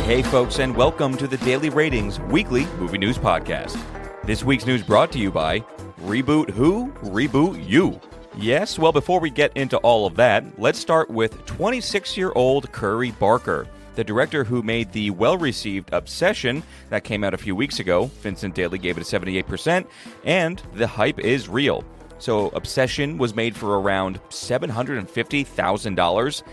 Hey folks, and welcome to the Daily Ratings Weekly Movie News Podcast. This week's news brought to you by Reboot Who? Reboot You. Yes, well, before we get into all of that, let's start with 26-year-old Curry Barker, the director who made the well-received Obsession that came out a few weeks ago. Vincent Daly gave it a 78%, and the hype is real. So Obsession was made for around $750,000.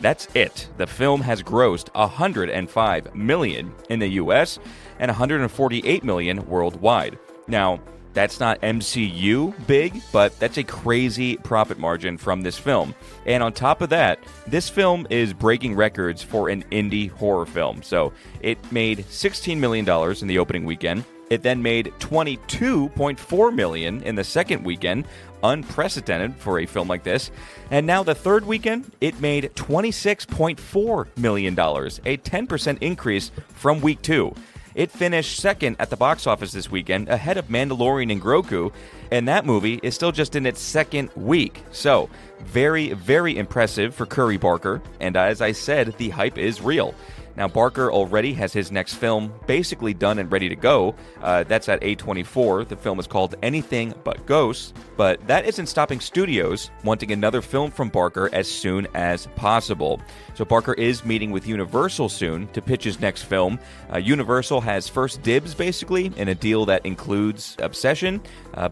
That's it. The film has grossed $105 million in the U.S. and $148 million worldwide. Now, that's not MCU big, but that's a crazy profit margin from this film. And on top of that, this film is breaking records for an indie horror film. So it made $16 million in the opening weekend. It then made $22.4 million in the second weekend, unprecedented for a film like this. And now the third weekend, it made $26.4 million, a 10% increase from week 2. It finished second at the box office this weekend, ahead of Mandalorian and Grogu, and that movie is still just in its second week. So, very, very impressive for Curry Barker, and as I said, the hype is real. Now, Barker already has his next film basically done and ready to go. That's at A24. The film is called Anything But Ghosts, but that isn't stopping studios wanting another film from Barker as soon as possible. So Barker is meeting with Universal soon to pitch his next film. Universal has first dibs, basically, in a deal that includes Obsession,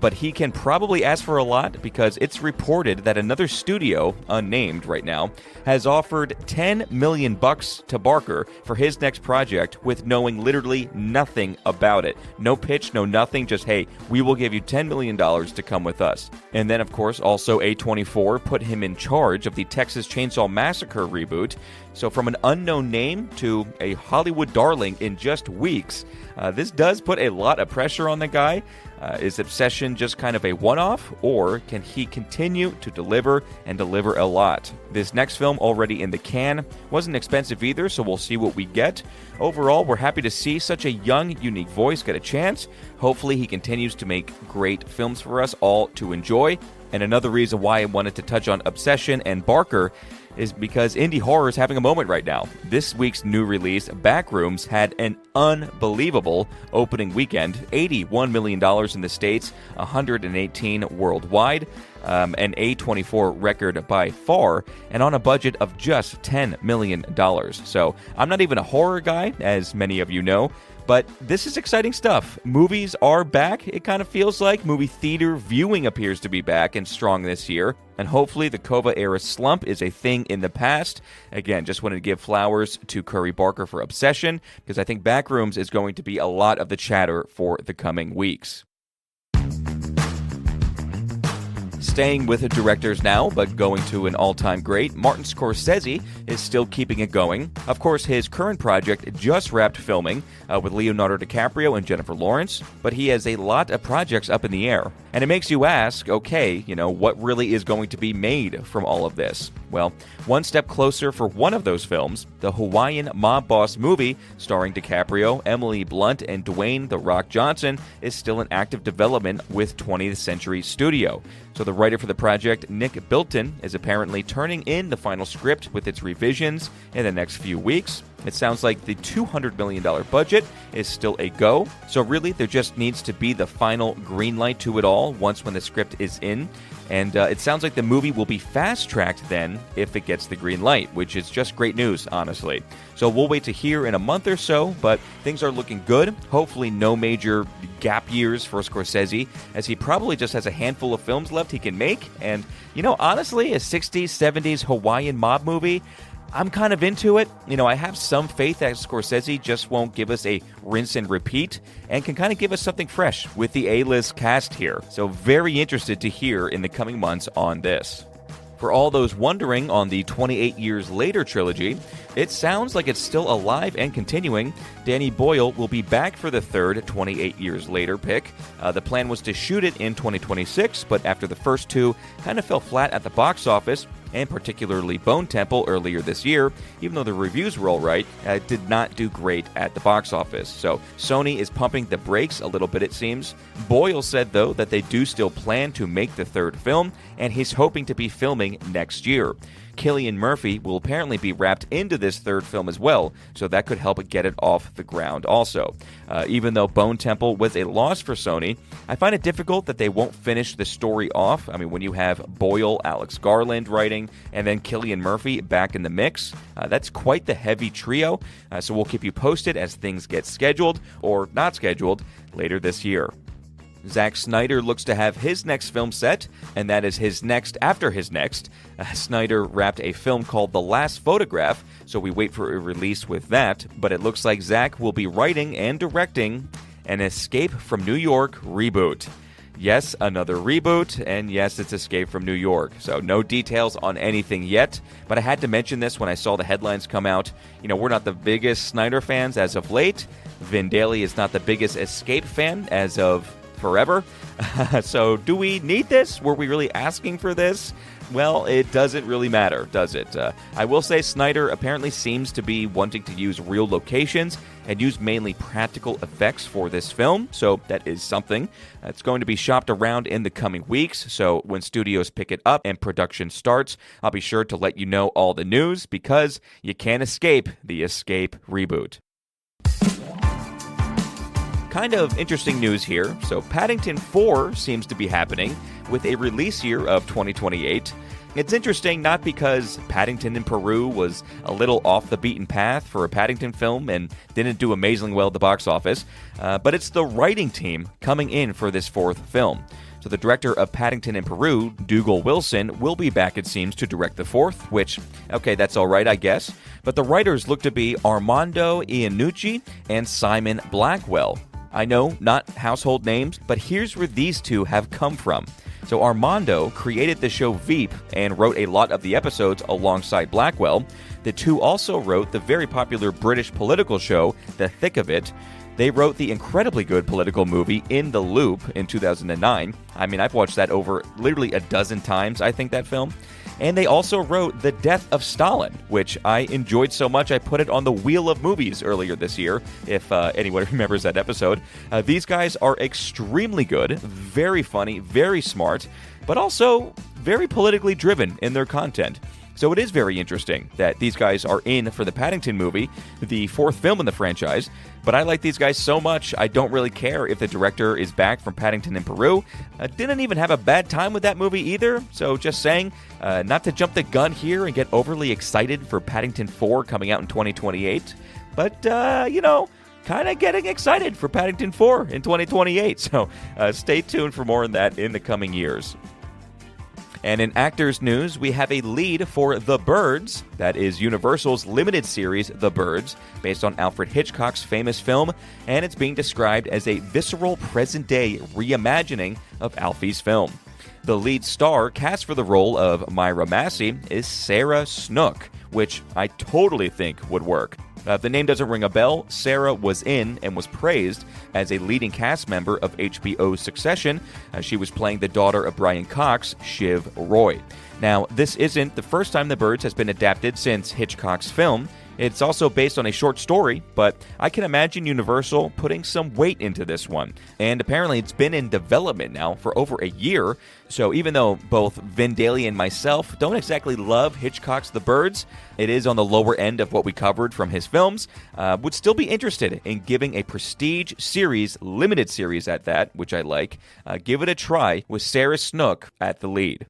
but he can probably ask for a lot because it's reported that another studio, unnamed right now, has offered $10 million to Barker for his next project with knowing literally nothing about it. No pitch, no nothing, just, hey, we will give you $10 million to come with us. And then, of course, also A24 put him in charge of the Texas Chainsaw Massacre reboot. So from an unknown name to a Hollywood darling in just weeks, this does put a lot of pressure on the guy. Is Obsession just kind of a one-off, or can he continue to deliver and deliver a lot? This next film already in the can wasn't expensive either, so we'll see what we get. Overall, we're happy to see such a young, unique voice get a chance. Hopefully he continues to make great films for us all to enjoy. And another reason why I wanted to touch on Obsession and Barker is because indie horror is having a moment right now. This week's new release, Backrooms, had an unbelievable opening weekend. $81 million in the States, $118 worldwide, an A24 record by far, and on a budget of just $10 million. So I'm not even a horror guy, as many of you know, but this is exciting stuff. Movies are back, it kind of feels like. Movie theater viewing appears to be back and strong this year. And hopefully the COVID-era slump is a thing in the past. Again, just wanted to give flowers to Curry Barker for Obsession, because I think Backrooms is going to be a lot of the chatter for the coming weeks. Staying with the directors now, but going to an all-time great, Martin Scorsese is still keeping it going. Of course, his current project just wrapped filming with Leonardo DiCaprio and Jennifer Lawrence, but he has a lot of projects up in the air. And it makes you ask, okay, what really is going to be made from all of this? Well, one step closer for one of those films, the Hawaiian Mob Boss movie starring DiCaprio, Emily Blunt, and Dwayne "The Rock" Johnson is still in active development with 20th Century Studio. So the writer for the project, Nick Bilton, is apparently turning in the final script with its revisions in the next few weeks. It sounds like the $200 million budget is still a go. So really, there just needs to be the final green light to it all once when the script is in. And it sounds like the movie will be fast-tracked then if it gets the green light, which is just great news, honestly. So we'll wait to hear in a month or so, but things are looking good. Hopefully no major gap years for Scorsese, as he probably just has a handful of films left he can make. And, honestly, a 60s, 70s Hawaiian mob movie, I'm kind of into it. I have some faith that Scorsese just won't give us a rinse and repeat and can kind of give us something fresh with the A-list cast here. So very interested to hear in the coming months on this. For all those wondering on the 28 Years Later trilogy, it sounds like it's still alive and continuing. Danny Boyle will be back for the third 28 Years Later pick. The plan was to shoot it in 2026, but after the first two kind of fell flat at the box office, and particularly Bone Temple earlier this year, even though the reviews were all right, did not do great at the box office. So Sony is pumping the brakes a little bit, it seems. Boyle said, though, that they do still plan to make the third film, and he's hoping to be filming next year. Cillian Murphy will apparently be wrapped into this third film as well, so that could help get it off the ground also. Even though Bone Temple was a loss for Sony, I find it difficult that they won't finish the story off. I mean, when you have Boyle, Alex Garland writing, and then Cillian Murphy back in the mix, that's quite the heavy trio, so we'll keep you posted as things get scheduled, or not scheduled, later this year. Zack Snyder looks to have his next film set, and that is his next after his next. Snyder wrapped a film called The Last Photograph, so we wait for a release with that, but it looks like Zack will be writing and directing an Escape from New York reboot. Yes, another reboot, and yes, it's Escape from New York. So no details on anything yet, but I had to mention this when I saw the headlines come out. You know, we're not the biggest Snyder fans as of late. Vin Daly is not the biggest Escape fan as of forever. So do we need this? Were we really asking for this? Well, it doesn't really matter, does it? I will say Snyder apparently seems to be wanting to use real locations and use mainly practical effects for this film, so that is something. It's going to be shopped around in the coming weeks, so when studios pick it up and production starts, I'll be sure to let you know all the news, because you can't escape the Escape reboot. Kind of interesting news here. So Paddington 4 seems to be happening with a release year of 2028. It's interesting not because Paddington in Peru was a little off the beaten path for a Paddington film and didn't do amazingly well at the box office, but it's the writing team coming in for this fourth film. So the director of Paddington in Peru, Dougal Wilson, will be back, it seems, to direct the fourth, which, okay, that's all right, I guess. But the writers look to be Armando Iannucci and Simon Blackwell. I know, not household names, but here's where these two have come from. So Armando created the show Veep and wrote a lot of the episodes alongside Blackwell. The two also wrote the very popular British political show, The Thick of It. They wrote the incredibly good political movie In the Loop in 2009. I mean, I've watched that over literally a dozen times, I think, that film. And they also wrote The Death of Stalin, which I enjoyed so much I put it on the Wheel of Movies earlier this year, if anyone remembers that episode. These guys are extremely good, very funny, very smart, but also very politically driven in their content. So it is very interesting that these guys are in for the Paddington movie, the fourth film in the franchise. But I like these guys so much, I don't really care if the director is back from Paddington in Peru. Didn't even have a bad time with that movie either. So just saying, not to jump the gun here and get overly excited for Paddington 4 coming out in 2028. But, kind of getting excited for Paddington 4 in 2028. So stay tuned for more on that in the coming years. And in actors news, we have a lead for The Birds. That is Universal's limited series, The Birds, based on Alfred Hitchcock's famous film, and it's being described as a visceral present-day reimagining of Alfie's film. The lead star cast for the role of Myra Massey is Sarah Snook, which I totally think would work. If the name doesn't ring a bell, Sarah was in and was praised as a leading cast member of HBO's Succession. She was playing the daughter of Brian Cox, Shiv Roy. Now, this isn't the first time The Birds has been adapted since Hitchcock's film. It's also based on a short story, but I can imagine Universal putting some weight into this one. And apparently it's been in development now for over a year, so even though both Vin Daly and myself don't exactly love Hitchcock's The Birds, it is on the lower end of what we covered from his films, would still be interested in giving a prestige series, limited series at that, which I like, give it a try with Sarah Snook at the lead.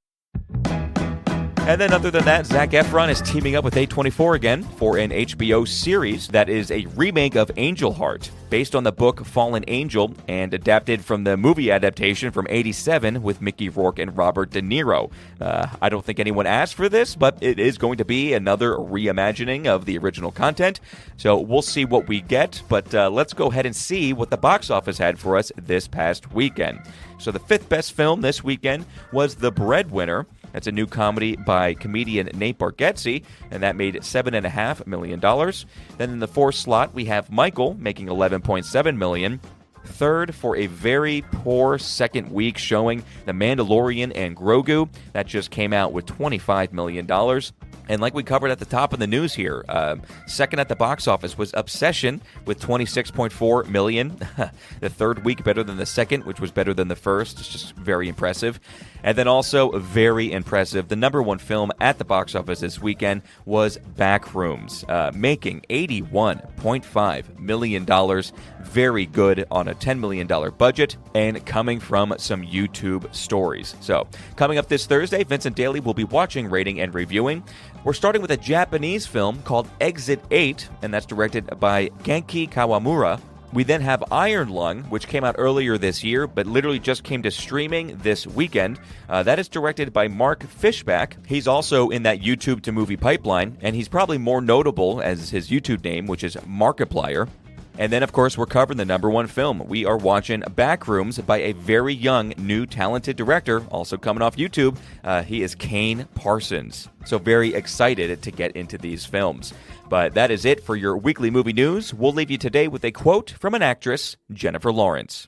And then other than that, Zac Efron is teaming up with A24 again for an HBO series that is a remake of Angel Heart, based on the book Fallen Angel and adapted from the movie adaptation from '87 with Mickey Rourke and Robert De Niro. I don't think anyone asked for this, but it is going to be another reimagining of the original content, so we'll see what we get, but let's go ahead and see what the box office had for us this past weekend. So the fifth best film this weekend was The Breadwinner. That's a new comedy by comedian Nate Bargatze, and that made $7.5 million. Then in the fourth slot, we have Michael, making $11.7 million. Third, for a very poor second week showing, The Mandalorian and Grogu. That just came out with $25 million. And like we covered at the top of the news here, second at the box office was Obsession with $26.4 million. The third week better than the second, which was better than the first. It's just very impressive. And then also, very impressive, the number one film at the box office this weekend was Backrooms, making $81.5 million. Very good on a $10 million budget and coming from some YouTube stories. So, coming up this Thursday, Vincent Daly will be watching, rating, and reviewing. We're starting with a Japanese film called Exit 8, and that's directed by Genki Kawamura. We then have Iron Lung, which came out earlier this year, but literally just came to streaming this weekend. That is directed by Mark Fishback. He's also in that YouTube to movie pipeline, and he's probably more notable as his YouTube name, which is Markiplier. And then, of course, we're covering the number one film. We are watching Backrooms by a very young, new, talented director, also coming off YouTube. He is Kane Parsons. So very excited to get into these films. But that is it for your weekly movie news. We'll leave you today with a quote from an actress, Jennifer Lawrence.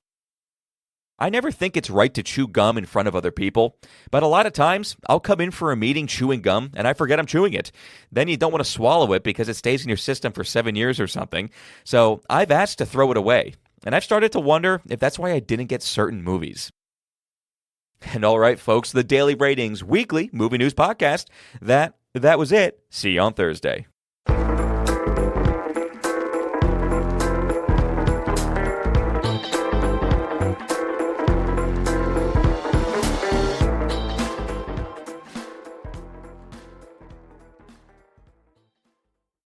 I never think it's right to chew gum in front of other people, but a lot of times I'll come in for a meeting chewing gum and I forget I'm chewing it. Then you don't want to swallow it because it stays in your system for 7 years or something. So I've asked to throw it away, and I've started to wonder if that's why I didn't get certain movies. And all right, folks, the Daily Ratings weekly movie news podcast, that was it. See you on Thursday.